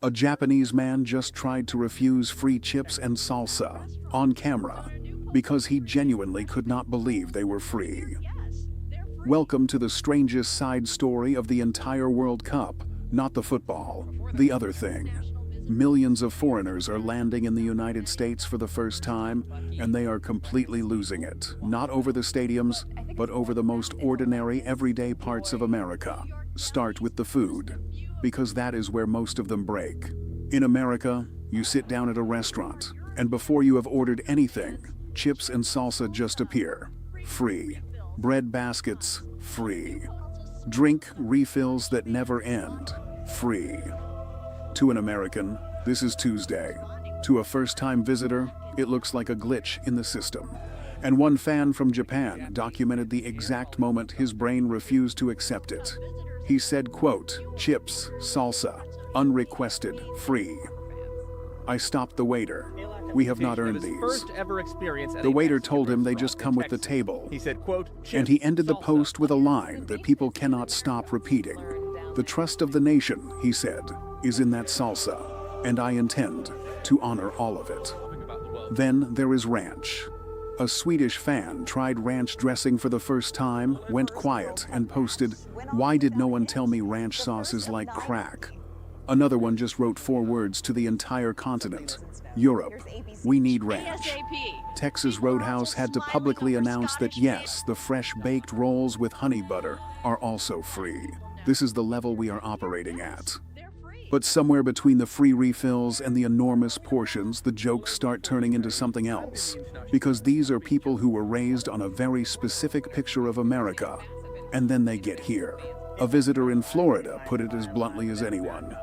A Japanese man just tried to refuse free chips and salsa on camera because he genuinely could not believe they were free. Welcome to the strangest side story of the entire World Cup, not the football, the other thing. Millions of foreigners are landing in the United States for the first time, and they are completely losing it, not over the stadiums, but over the most ordinary, everyday parts of America. Start with the food, because that is where most of them break. In America, you sit down at a restaurant, and before you have ordered anything, chips and salsa just appear. Free. Bread baskets, free. Drink refills that never end, free. To an American, this is Tuesday. To a first-time visitor, it looks like a glitch in the system. And one fan from Japan documented the exact moment his brain refused to accept it. He said, quote, "Chips, salsa, unrequested, free." I stopped the waiter. "We have not earned these." The waiter told him they just come with the table. He said, quote, And he ended the post with a line that people cannot stop repeating. "The trust of the nation," he said, "is in that salsa, and I intend to honor all of it." Then there is ranch. A Swedish fan tried ranch dressing for the first time, went quiet, and posted, "Why did no one tell me ranch sauce is like crack?" Another one just wrote 4 words to the entire continent. "Europe, we need ranch." Texas Roadhouse had to publicly announce that yes, the fresh baked rolls with honey butter are also free. This is the level we are operating at. But somewhere between the free refills and the enormous portions, the jokes start turning into something else. Because these are people who were raised on a very specific picture of America, and then they get here. A visitor in Florida put it as bluntly as anyone.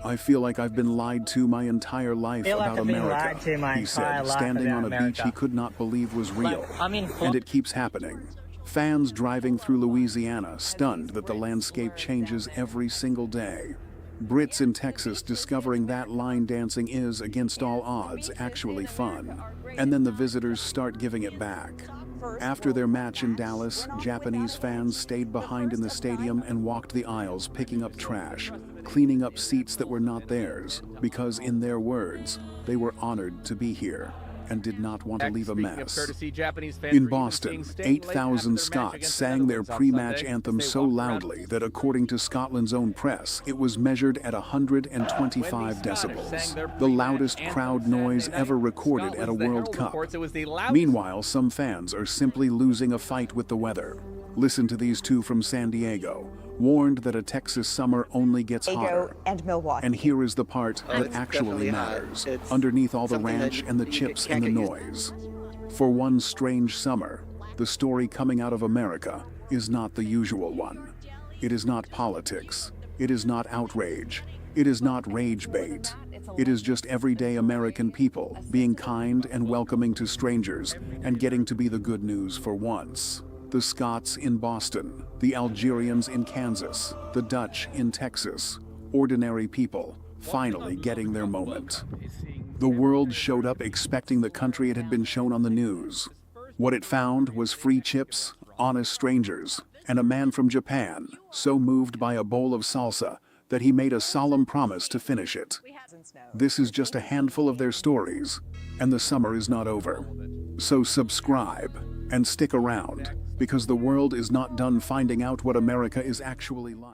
"I feel like I've been lied to my entire life about America," he said, standing on a beach he could not believe was real. And it keeps happening. Fans driving through Louisiana stunned that the landscape changes every single day. Brits in Texas discovering that line dancing is, against all odds, actually fun. And then the visitors start giving it back. After their match in Dallas, Japanese fans stayed behind in the stadium and walked the aisles picking up trash, cleaning up seats that were not theirs, because in their words, they were honored to be here and did not want to leave a mess. In Boston, 8,000 Scots sang their pre-match anthem so loudly that according to Scotland's own press, it was measured at 125 decibels, the loudest crowd noise ever recorded at a World Cup. Meanwhile, some fans are simply losing a fight with the weather. Listen to these two from San Diego, warned that a Texas summer only gets hotter. And here is the part that actually matters, underneath all the ranch and the chips and the noise. For one strange summer, the story coming out of America is not the usual one. It is not politics. It is not outrage. It is not rage bait. It is just everyday American people being kind and welcoming to strangers and getting to be the good news for once. The Scots in Boston, the Algerians in Kansas, the Dutch in Texas, ordinary people finally getting their moment. The world showed up expecting the country it had been shown on the news. What it found was free chips, honest strangers, and a man from Japan, so moved by a bowl of salsa that he made a solemn promise to finish it. This is just a handful of their stories, and the summer is not over. So subscribe and stick around, because the world is not done finding out what America is actually like.